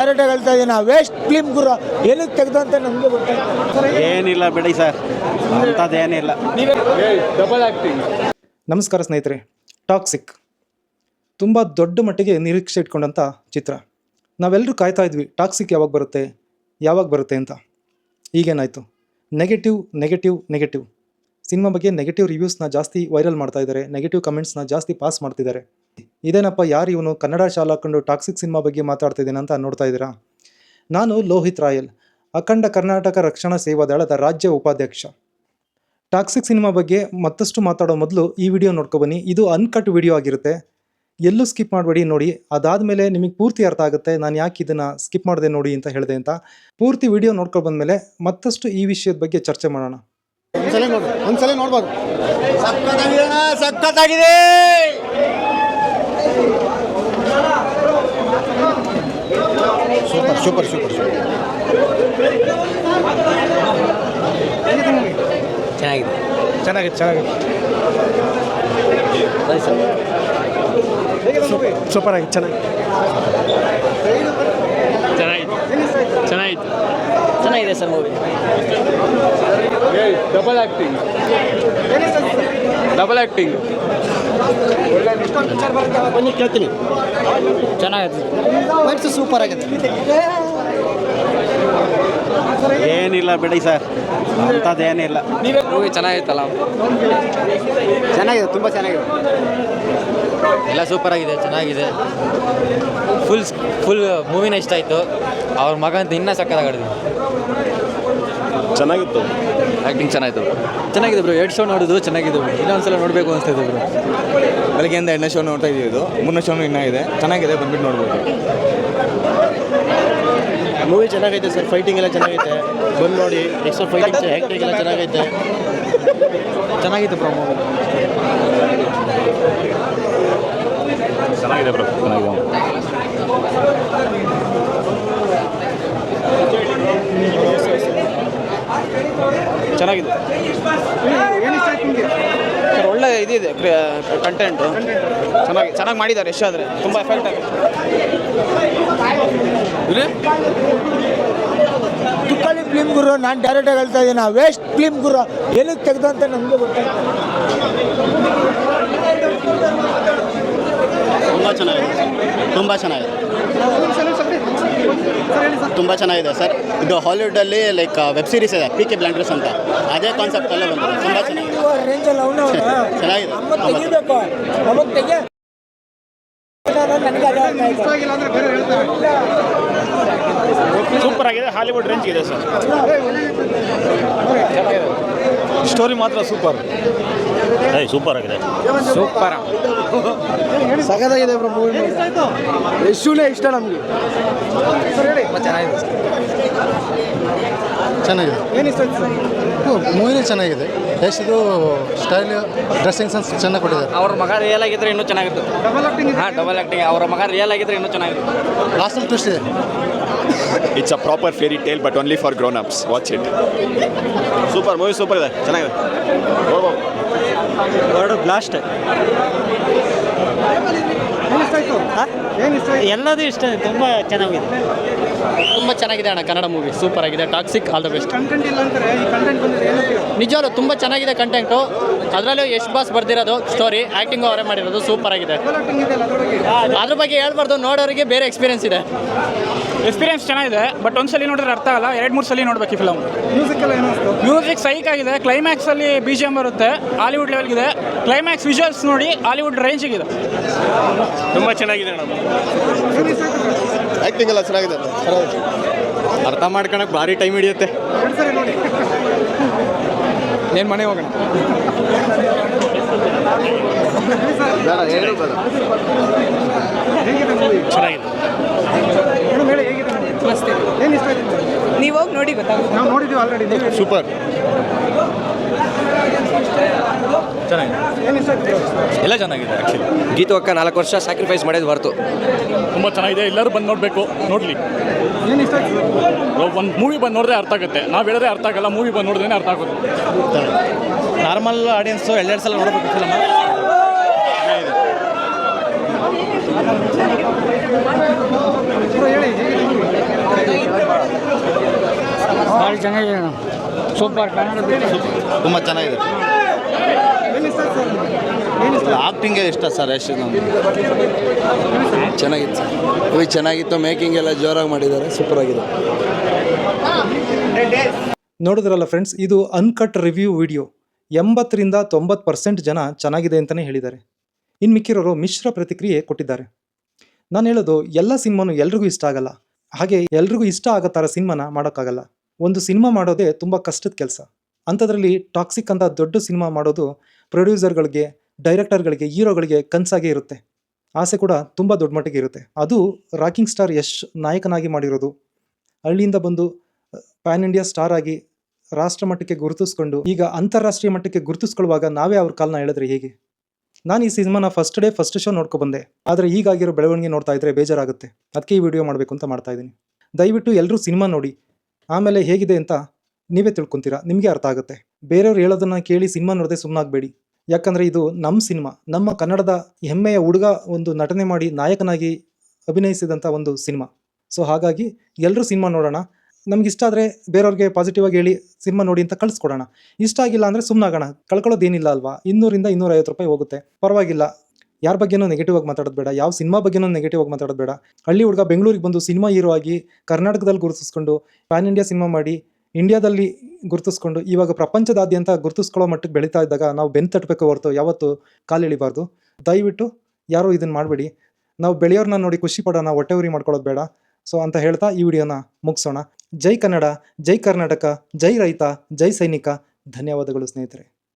Direct ಹೇಳ್ತಾ ಇದ್ದೀನಿ, waste film ಗುರು ಏನಕ್ಕೆ ತೆಗೆದು ಅಂತ ನಮಗೆ ಗೊತ್ತಾಗ್ತದೆ. ಏನಿಲ್ಲ ಬಿಡಿ ಸರ್, ಅಂಥದ್ದೇನಿಲ್ಲ. Double acting. ನಮಸ್ಕಾರ ಸ್ನೇಹಿತರೆ. ಟಾಕ್ಸಿಕ್ ತುಂಬ ದೊಡ್ಡ ಮಟ್ಟಿಗೆ ನಿರೀಕ್ಷೆ ಇಟ್ಕೊಂಡಂಥ ಚಿತ್ರ. ನಾವೆಲ್ಲರೂ ಕಾಯ್ತಾ ಇದ್ವಿ ಟಾಕ್ಸಿಕ್ ಯಾವಾಗ ಬರುತ್ತೆ ಅಂತ. ಈಗೇನಾಯಿತು? ನೆಗೆಟಿವ್ ಸಿನಿಮಾ ಬಗ್ಗೆ ನೆಗೆಟಿವ್ ರಿವ್ಯೂಸ್ನ ಜಾಸ್ತಿ ವೈರಲ್ ಮಾಡ್ತಾ ಇದ್ದಾರೆ, ನೆಗೆಟಿವ್ ಕಮೆಂಟ್ಸ್ನ ಜಾಸ್ತಿ ಪಾಸ್ ಮಾಡ್ತಿದ್ದಾರೆ. ಇದೇನಪ್ಪ, ಯಾರು ಇವನು ಕನ್ನಡ ಶಾಲೆ ಹಾಕೊಂಡು ಟಾಕ್ಸಿಕ್ ಸಿನಿಮಾ ಬಗ್ಗೆ ಮಾತಾಡ್ತಿದ್ದೀನಿ ಅಂತ ನೋಡ್ತಾ ಇದ್ದೀರಾ? ನಾನು ಲೋಹಿತ್ ರಾಯಲ್, ಅಖಂಡ ಕರ್ನಾಟಕ ರಕ್ಷಣಾ ಸೇವಾದಳದ ರಾಜ್ಯ ಉಪಾಧ್ಯಕ್ಷ. ಟಾಕ್ಸಿಕ್ ಸಿನಿಮಾ ಬಗ್ಗೆ ಮತ್ತಷ್ಟು ಮಾತಾಡೋ ಮೊದಲು ಈ ವಿಡಿಯೋ ನೋಡ್ಕೊಬನ್ನಿ. ಇದು ಅನ್ಕಟ್ ವಿಡಿಯೋ ಆಗಿರುತ್ತೆ, ಎಲ್ಲೂ ಸ್ಕಿಪ್ ಮಾಡಬೇಡಿ, ನೋಡಿ. ಅದಾದಮೇಲೆ ನಿಮಗೆ ಪೂರ್ತಿ ಅರ್ಥ ಆಗುತ್ತೆ ನಾನು ಯಾಕೆ ಇದನ್ನು ಸ್ಕಿಪ್ ಮಾಡಿದೆ ನೋಡಿ ಅಂತ ಹೇಳಿದೆ ಅಂತ. ಪೂರ್ತಿ ವಿಡಿಯೋ ನೋಡ್ಕೊಂಡು ಬಂದಮೇಲೆ ಮತ್ತಷ್ಟು ಈ ವಿಷಯದ ಬಗ್ಗೆ ಚರ್ಚೆ ಮಾಡೋಣ. ಒಂದ್ಸಲ ನೋಡ್ಬೋದು. ಸಖತ್ತಾಗಿದೆ. ಸೂಪರ್ ಚೆನ್ನಾಗಿದೆ. ಸೂಪರ್ ಆಗಿ ಚೆನ್ನಾಗಿದೆ ಸರ್ ಮೂವಿ. ಡಬಲ್ ಆ್ಯಕ್ಟಿಂಗ್ ಬನ್ನಿ ಕೇಳ್ತೀನಿ. ಚೆನ್ನಾಗಿದೆ, ಸೂಪರ್ ಆಗಿದೆ. ಏನಿಲ್ಲ ಬಿಡಿ ಸರ್, ಅಂಥದ್ದೇನಿಲ್ಲ. ಮೂವಿ ಚೆನ್ನಾಗಿತ್ತಲ್ಲ? ಚೆನ್ನಾಗಿದೆ, ತುಂಬ ಚೆನ್ನಾಗಿದೆ. ಎಲ್ಲ ಸೂಪರ್ ಆಗಿದೆ, ಚೆನ್ನಾಗಿದೆ. ಫುಲ್ ಮೂವಿನ ಇಷ್ಟ ಆಯಿತು. ಅವ್ರ ಮಗ ಅಂತ ಇನ್ನೂ ಸಕ್ಕತ್ತಾಗಿದ್ದು. ಚೆನ್ನಾಗಿತ್ತು, ಆ್ಯಕ್ಟಿಂಗ್ ಚೆನ್ನಾಗಿದೆ ಬ್ರೋ. 2 ಶೋ ನೋಡಿದ್ರು ಚೆನ್ನಾಗಿದೆ. ಇನ್ನೊಂದ್ಸಲ ನೋಡಬೇಕು ಅನಿಸ್ತಾಯಿದೆ ಬ್ರೋ. ಬೆಳಗ್ಗೆಯಿಂದ 2ನೇ ಶೋ ನೋಡ್ತಾ ಇದ್ದೀವಿ. ಇದು 3ನೇ ಶೋನು ಇನ್ನೂ ಇದೆ, ಚೆನ್ನಾಗಿದೆ, ಬಂದ್ಬಿಟ್ಟು ನೋಡ್ಬೋದು. ಮೂವಿ ಚೆನ್ನಾಗೈತೆ ಸರ್, ಫೈಟಿಂಗ್ ಎಲ್ಲ ಚೆನ್ನಾಗೈತೆ, ಬಂದು ನೋಡಿ. ಎಕ್ಸ್ಟ್ರಾ ಫೈಟಿಂಗ್ ಆ್ಯಕ್ಟಿಂಗ್ ಎಲ್ಲ ಚೆನ್ನಾಗೈತೆ. ಚೆನ್ನಾಗಿತ್ತು ಬ್ರೋ ಮೂವಿ. ಚೆನ್ನಾಗಿದೆ ಬ್ರೋ, ಚೆನ್ನಾಗಿದೆ. ಸರ್ ಒಳ್ಳೆ ಇದಿದೆ, ಕಂಟೆಂಟು ಚೆನ್ನಾಗಿ ಮಾಡಿದ್ದಾರೆ. ಎಷ್ಟಾದರೆ ತುಂಬ ಎಫೆಕ್ಟ್ ಆಗಿದೆ. ತುಕ್ಕಲಿ ಫಿಲ್ಮ್ ಗುರು, ನಾನು ಡೈರೆಕ್ಟಾಗಿ ಹೇಳ್ತಾ ಇದ್ದೀನಿ, ವೇಸ್ಟ್ ಫಿಲ್ಮ್ ಗುರು ಏನಕ್ಕೆ ತೆಗೆದು ಅಂತ ನಮಗೆ ಗೊತ್ತಾಗ್ತದೆ. ತುಂಬ ಚೆನ್ನಾಗಿದೆ ಸರ್. ಇದು ಹಾಲಿವುಡಲ್ಲಿ ಲೈಕ್ ವೆಬ್ ಸೀರೀಸ್ ಇದೆ, PK ಬ್ಲೈಂಡರ್ಸ್ ಅಂತ. ಅದೇ ಕಾನ್ಸೆಪ್ಟಲ್ಲೇ ಬಂದಿದೆ, ತುಂಬ ಚೆನ್ನಾಗಿದೆ. ಸೂಪರ್ ಆಗಿದೆ, ಹಾಲಿವುಡ್ ರೇಂಜ್ ಇದೆ ಸರ್. ಸ್ಟೋರಿ ಮಾತ್ರ ಸೂಪರ್ ಆಗಿದೆ. ಸೂಪರ್ ಸಗದಾಗಿದೆ ಬ್ರೋ ಮೂವಿ. ಯಶುನೇ ಇಷ್ಟ ನಮಗೆ. ಚೆನ್ನಾಗಿದೆ. ಏನಿಷ್ಟ ಆಯ್ತು ಸರ್? ಮೂವಿನೇ ಚೆನ್ನಾಗಿದೆ. ಯಶ್ದು ಸ್ಟೈಲ್, ಡ್ರೆಸ್ಸಿಂಗ್ ಸೆನ್ಸ್ ಚೆನ್ನಾಗಿ ಕೊಟ್ಟಿದ್ದಾರೆ. ಅವ್ರ ಮಗ ರಿಯಲ್ ಆಗಿದ್ರೆ ಇನ್ನೂ ಚೆನ್ನಾಗಿತ್ತು. Double acting. ಅವ್ರ ಮಗ ರಿಯಲ್ ಆಗಿದ್ರೆ ಇನ್ನೂ ಚೆನ್ನಾಗಿತ್ತು. ಲಾಸ್ಟಲ್ಲಿ ಟ್ವಿಸ್ಟ್ ಇದೆ. It's a proper fairy tale but only for grown-ups. Watch it. Super movie, super ಇದೆ, ಚೆನ್ನಾಗಿದೆ. Word blast. ಎಲ್ಲದೂ ಇಷ್ಟ, ತುಂಬ ಚೆನ್ನಾಗಿದೆ. ತುಂಬ ಚೆನ್ನಾಗಿದೆ ಅಣ್ಣ, ಕನ್ನಡ ಮೂವಿ ಸೂಪರ್ ಆಗಿದೆ. Toxic all the best. Content ಇಲ್ಲ ಅಂತಾರೆ, ಈ ಕಂಟೆಂಟ್ ಬಂದಿದೆ ನಿಜವಾಗ್ಲೂ ತುಂಬ ಚೆನ್ನಾಗಿದೆ ಕಂಟೆಂಟು. ಅದರಲ್ಲೂ ಯಶ್ ಬಾಸ್ ಬರ್ದಿರೋದು ಸ್ಟೋರಿ, ಆ್ಯಕ್ಟಿಂಗು ಅವರೇ ಮಾಡಿರೋದು ಸೂಪರ್ ಆಗಿದೆ. ಅದ್ರ ಬಗ್ಗೆ ಹೇಳ್ಬಾರ್ದು, ನೋಡೋರಿಗೆ ಬೇರೆ ಎಕ್ಸ್ಪೀರಿಯನ್ಸ್ ಇದೆ. ಎಕ್ಸ್ಪೀರಿಯನ್ಸ್ ಚೆನ್ನಾಗಿದೆ, ಬಟ್ ಒಂದ್ಸಲಿ ನೋಡಿದ್ರೆ ಅರ್ಥ ಆಗಲ್ಲ. 2-3 ಸಲ ನೋಡ್ಬೇಕು ಈ ಫಿಲಮ್. ಮ್ಯೂಸಿಕ್ ಸೈಕ್ ಆಗಿದೆ. ಕ್ಲೈಮ್ಯಾಕ್ಸಲ್ಲಿ BGM ಬರುತ್ತೆ, ಹಾಲಿವುಡ್ ಲೆವೆಲ್ಗಿದೆ. ಕ್ಲೈಮ್ಯಾಕ್ಸ್ ವಿಜುವಲ್ಸ್ ನೋಡಿ, ಹಾಲಿವುಡ್ ರೇಂಜಿಗಿದೆ. ತುಂಬ ಚೆನ್ನಾಗಿದೆ. ಆ್ಯಕ್ಟಿಂಗ್ ಎಲ್ಲ ಚೆನ್ನಾಗಿದೆ. ಅರ್ಥ ಮಾಡ್ಕೊಳಕ್ಕೆ ಭಾರಿ ಟೈಮ್ ಹಿಡಿಯುತ್ತೆ. ಏನು ಮನೆ ಹೋಗೋಣ. ಚೆನ್ನಾಗಿದೆ. ನೀವು ಹೋಗಿ ನೋಡಿ, ಗೊತ್ತಾಗುತ್ತೆ. ನಾವು ನೋಡಿದ್ದೀವಿ ಆಲ್ರೆಡಿ. ಸೂಪರ್ ಎಲ್ಲ ಚೆನ್ನಾಗಿದೆ. ಆ್ಯಕ್ಚುಲಿ ಗೀತು ಅಕ್ಕ 4 ವರ್ಷ ಸ್ಯಾಕ್ರಿಫೈಸ್ ಮಾಡೋದು ಹೊರತು ತುಂಬ ಚೆನ್ನಾಗಿದೆ. ಎಲ್ಲರೂ ಬಂದು ನೋಡಬೇಕು, ನೋಡಲಿ. ಒಂದು ಮೂವಿ ಬಂದು ನೋಡಿದ್ರೆ ಅರ್ಥ ಆಗುತ್ತೆ. ನಾವು ಹೇಳಿದ್ರೆ ಅರ್ಥ ಆಗಲ್ಲ, ಮೂವಿ ಬಂದು ನೋಡಿದ್ರೆ ಅರ್ಥ ಆಗುತ್ತೆ. ನಾರ್ಮಲ್ ಆಡಿಯನ್ಸು 2 ಸಲ ನೋಡಬೇಕು ಫಿಲಮ್. ಹೇಳಿ ಚೆನ್ನಾಗಿದೆ ಸೂಪರ್ ತುಂಬ ಚೆನ್ನಾಗಿದೆ. ಆಕ್ಟಿಂಗೇ ಇಷ್ಟ ಸರ್ ಯಶ್ ಚೆನ್ನಾಗಿತ್ತು ಸರ್. ಮೂವಿ ಚೆನ್ನಾಗಿತ್ತು, ಮೇಕಿಂಗ್ ಎಲ್ಲ ಜೋರಾಗಿ ಮಾಡಿದ್ದಾರೆ, ಸೂಪರ್ ಆಗಿದೆ. ನೋಡಿದ್ರಲ್ಲ ಫ್ರೆಂಡ್ಸ್, ಇದು ಅನ್ಕಟ್ ರಿವ್ಯೂ ವಿಡಿಯೋ. 80ರಿಂದ 90% ಜನ ಚೆನ್ನಾಗಿದೆ ಅಂತಲೇ ಹೇಳಿದ್ದಾರೆ. ಇನ್ನು ಮಿಕ್ಕಿರೋರು ಮಿಶ್ರ ಪ್ರತಿಕ್ರಿಯೆ ಕೊಟ್ಟಿದ್ದಾರೆ. ನಾನು ಹೇಳೋದು, ಎಲ್ಲ ಸಿನಿಮಾನು ಎಲ್ರಿಗೂ ಇಷ್ಟ ಆಗಲ್ಲ, ಹಾಗೆ ಎಲ್ರಿಗೂ ಇಷ್ಟ ಆಗೋ ಥರ ಸಿನಿಮಾನ ಮಾಡೋಕ್ಕಾಗಲ್ಲ. ಒಂದು ಸಿನಿಮಾ ಮಾಡೋದೇ ತುಂಬ ಕಷ್ಟದ ಕೆಲಸ. ಅಂಥದ್ರಲ್ಲಿ ಟಾಕ್ಸಿಕ್ ಅಂತ ದೊಡ್ಡ ಸಿನಿಮಾ ಮಾಡೋದು ಪ್ರೊಡ್ಯೂಸರ್ಗಳಿಗೆ, ಡೈರೆಕ್ಟರ್ಗಳಿಗೆ, ಹೀರೋಗಳಿಗೆ ಕನಸಾಗೇ ಇರುತ್ತೆ. ಆಸೆ ಕೂಡ ತುಂಬ ದೊಡ್ಡ ಮಟ್ಟಿಗೆ ಇರುತ್ತೆ. ಅದು ರಾಕಿಂಗ್ ಸ್ಟಾರ್ ಯಶ್ ನಾಯಕನಾಗಿ ಮಾಡಿರೋದು. ಹಳ್ಳಿಯಿಂದ ಬಂದು ಪ್ಯಾನ್ ಇಂಡಿಯಾ ಸ್ಟಾರ್ ಆಗಿ ರಾಷ್ಟ್ರ ಮಟ್ಟಕ್ಕೆ ಗುರುತಿಸ್ಕೊಂಡು ಈಗ ಅಂತಾರಾಷ್ಟ್ರೀಯ ಮಟ್ಟಕ್ಕೆ ಗುರುತಿಸ್ಕೊಳ್ಳುವಾಗ ನಾವೇ ಅವ್ರ ಕಾಲನ್ನ ಹೇಳಿದ್ರೆ ಹೇಗೆ? ನಾನು ಈ ಸಿನಿಮಾನ ಫಸ್ಟ್ ಶೋ ನೋಡ್ಕೊಬಂದೆ. ಆದರೆ ಈಗಾಗಿರೋ ಬೆಳವಣಿಗೆ ನೋಡ್ತಾ ಇದ್ರೆ ಬೇಜಾರಾಗುತ್ತೆ. ಅದಕ್ಕೆ ಈ ವಿಡಿಯೋ ಮಾಡಬೇಕು ಅಂತ ಮಾಡ್ತಾ ಇದ್ದೀನಿ. ದಯವಿಟ್ಟು ಎಲ್ಲರೂ ಸಿನಿಮಾ ನೋಡಿ, ಆಮೇಲೆ ಹೇಗಿದೆ ಅಂತ ನೀವೇ ತಿಳ್ಕೊತೀರಾ, ನಿಮಗೆ ಅರ್ಥ ಆಗುತ್ತೆ. ಬೇರೆಯವ್ರು ಹೇಳೋದನ್ನ ಕೇಳಿ ಸಿನಿಮಾ ನೋಡದೆ ಸುಮ್ಮನಾಗಬೇಡಿ. ಯಾಕಂದರೆ ಇದು ನಮ್ಮ ಸಿನಿಮಾ, ನಮ್ಮ ಕನ್ನಡದ ಹೆಮ್ಮೆಯ ಹುಡುಗ ಒಂದು ನಟನೆ ಮಾಡಿ ನಾಯಕನಾಗಿ ಅಭಿನಯಿಸಿದಂಥ ಒಂದು ಸಿನಿಮಾ. ಸೊ ಹಾಗಾಗಿ ಎಲ್ಲರೂ ಸಿನಿಮಾ ನೋಡೋಣ. ನಮ್ಗೆ ಇಷ್ಟ ಆದರೆ ಬೇರೆಯವ್ರಿಗೆ ಪಾಸಿಟಿವ್ ಆಗಿ ಹೇಳಿ ಸಿನಿಮಾ ನೋಡಿ ಅಂತ ಕಳಿಸ್ಕೊಡೋಣ. ಇಷ್ಟ ಆಗಿಲ್ಲ ಅಂದರೆ ಸುಮ್ಮನಾಗೋಣ, ಕಳ್ಕೊಳ್ಳೋದೇನಿಲ್ಲ ಅಲ್ವಾ? 200ರಿಂದ 250 ರೂಪಾಯಿ ಹೋಗುತ್ತೆ, ಪರವಾಗಿಲ್ಲ. ಯಾರ ಬಗ್ಗೆನೂ ನೆಗೆಟಿವ್ ಆಗಿ ಮಾತಾಡೋದು ಬೇಡ, ಯಾವ ಸಿನಿಮಾ ಬಗ್ಗೆನೂ ನೆಗೆಟಿವ್ ಆಗಿ ಮಾತಾಡೋದು ಬೇಡ. ಹಳ್ಳಿ ಹುಡುಗ ಬೆಂಗಳೂರಿಗೆ ಬಂದು ಸಿನಿಮಾ ಹೀರೋ ಆಗಿ ಕರ್ನಾಟಕದಲ್ಲಿ ಗುರುತಿಸ್ಕೊಂಡು ಪ್ಯಾನ್ ಇಂಡಿಯಾ ಸಿನಿಮಾ ಮಾಡಿ ಇಂಡಿಯಾದಲ್ಲಿ ಗುರುತಿಸ್ಕೊಂಡು ಇವಾಗ ಪ್ರಪಂಚದಾದ್ಯಂತ ಗುರುತಿಸ್ಕೊಳ್ಳೋ ಮಟ್ಟಕ್ಕೆ ಬೆಳೀತಾ ಇದ್ದಾಗ ನಾವು ಬೆನ್ನು ತಟ್ಟಬೇಕು ಹೊರತು ಯಾವತ್ತು ಕಾಲಿಳಿಬಾರ್ದು. ದಯವಿಟ್ಟು ಯಾರೂ ಇದನ್ನು ಮಾಡಬೇಡಿ. ನಾವು ಬೆಳೆಯೋರನ್ನ ನೋಡಿ ಖುಷಿ ಪಡೋಣ, ಹೊಟ್ಟೆ ಉರಿ ಮಾಡ್ಕೊಳ್ಳೋದು ಬೇಡ. ಸೊ ಅಂತ ಹೇಳ್ತಾ ಈ ವಿಡಿಯೋನ ಮುಗಿಸೋಣ. ಜೈ ಕನ್ನಡ, ಜೈ ಕರ್ನಾಟಕ, ಜೈ ರೈತ, ಜೈ ಸೈನಿಕ. ಧನ್ಯವಾದಗಳು ಸ್ನೇಹಿತರೆ.